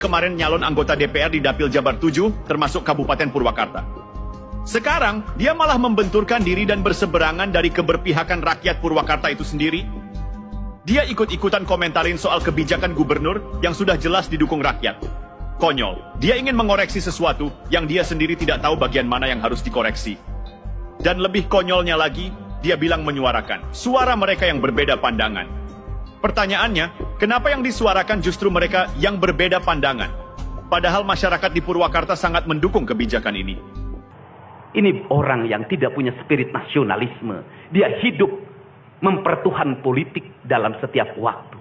kemarin nyalon anggota DPR di Dapil Jabar 7, termasuk Kabupaten Purwakarta. Sekarang, dia malah membenturkan diri dan berseberangan dari keberpihakan rakyat Purwakarta itu sendiri. Dia ikut-ikutan komentarin soal kebijakan gubernur yang sudah jelas didukung rakyat. Konyol, dia ingin mengoreksi sesuatu yang dia sendiri tidak tahu bagian mana yang harus dikoreksi. Dan lebih konyolnya lagi, dia bilang menyuarakan suara mereka yang berbeda pandangan. Pertanyaannya, kenapa yang disuarakan justru mereka yang berbeda pandangan? Padahal masyarakat di Purwakarta sangat mendukung kebijakan ini. Ini orang yang tidak punya spirit nasionalisme. Dia hidup mempertuhan politik dalam setiap waktu.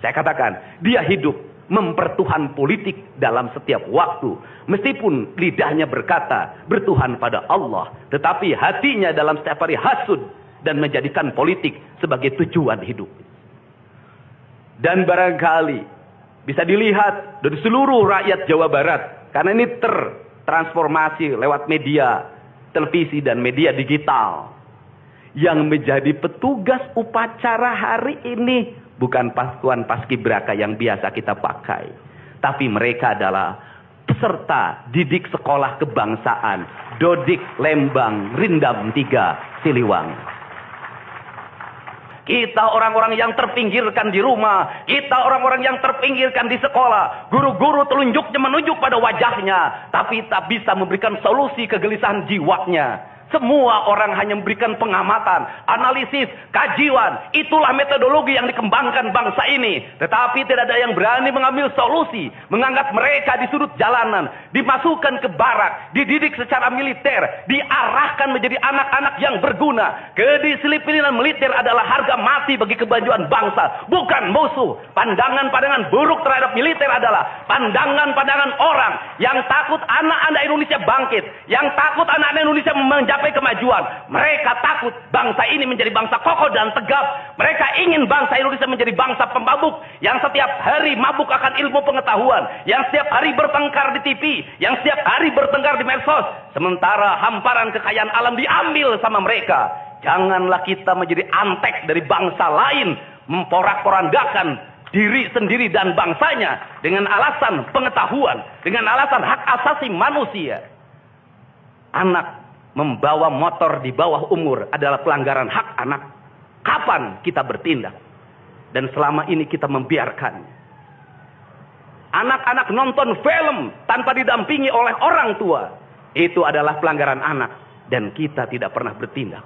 Saya katakan, dia hidup mempertuhan politik dalam setiap waktu. Meskipun lidahnya berkata bertuhan pada Allah, tetapi hatinya dalam setiap hari hasud dan menjadikan politik sebagai tujuan hidup. Dan barangkali bisa dilihat dari seluruh rakyat Jawa Barat, karena ini tertransformasi lewat media televisi dan media digital. Yang menjadi petugas upacara hari ini bukan pasukan paskibraka yang biasa kita pakai, tapi mereka adalah peserta didik sekolah kebangsaan Dodik Lembang Rindam 3 Siliwangi. Kita orang-orang yang terpinggirkan di rumah, kita orang-orang yang terpinggirkan di sekolah, guru-guru telunjuknya menunjuk pada wajahnya, tapi tak bisa memberikan solusi kegelisahan jiwanya. Semua orang hanya memberikan pengamatan, analisis, kajian. Itulah metodologi yang dikembangkan bangsa ini. Tetapi tidak ada yang berani mengambil solusi. Menganggap mereka di sudut jalanan, dimasukkan ke barak, dididik secara militer, diarahkan menjadi anak-anak yang berguna. Kedisiplinan militer adalah harga mati bagi kemajuan bangsa, bukan musuh. Pandangan-pandangan buruk terhadap militer adalah pandangan-pandangan orang yang takut anak-anak Indonesia bangkit, yang takut anak-anak Indonesia mencapai kemajuan. Mereka takut bangsa ini menjadi bangsa kokoh dan tegap. Mereka ingin bangsa Indonesia menjadi bangsa pemabuk yang setiap hari mabuk akan ilmu pengetahuan, yang setiap hari bertengkar di TV, yang setiap hari bertengkar di medsos, sementara hamparan kekayaan alam diambil sama mereka. Janganlah kita menjadi antek dari bangsa lain, memporak-porandakan diri sendiri dan bangsanya dengan alasan pengetahuan, dengan alasan hak asasi manusia. Anak membawa motor di bawah umur adalah pelanggaran hak anak. Kapan kita bertindak? Dan selama ini kita membiarkan anak-anak nonton film tanpa didampingi oleh orang tua. Itu adalah pelanggaran anak. Dan kita tidak pernah bertindak.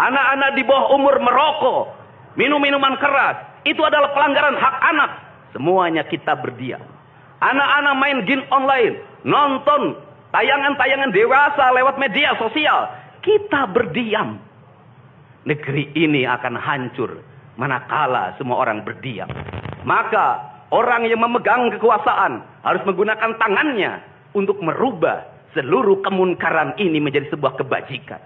Anak-anak di bawah umur merokok, minum minuman keras, itu adalah pelanggaran hak anak. Semuanya kita berdiam. Anak-anak main game online, nonton tayangan-tayangan dewasa lewat media sosial, kita berdiam. Negeri ini akan hancur manakala semua orang berdiam. Maka orang yang memegang kekuasaan harus menggunakan tangannya untuk merubah seluruh kemunkaran ini menjadi sebuah kebajikan.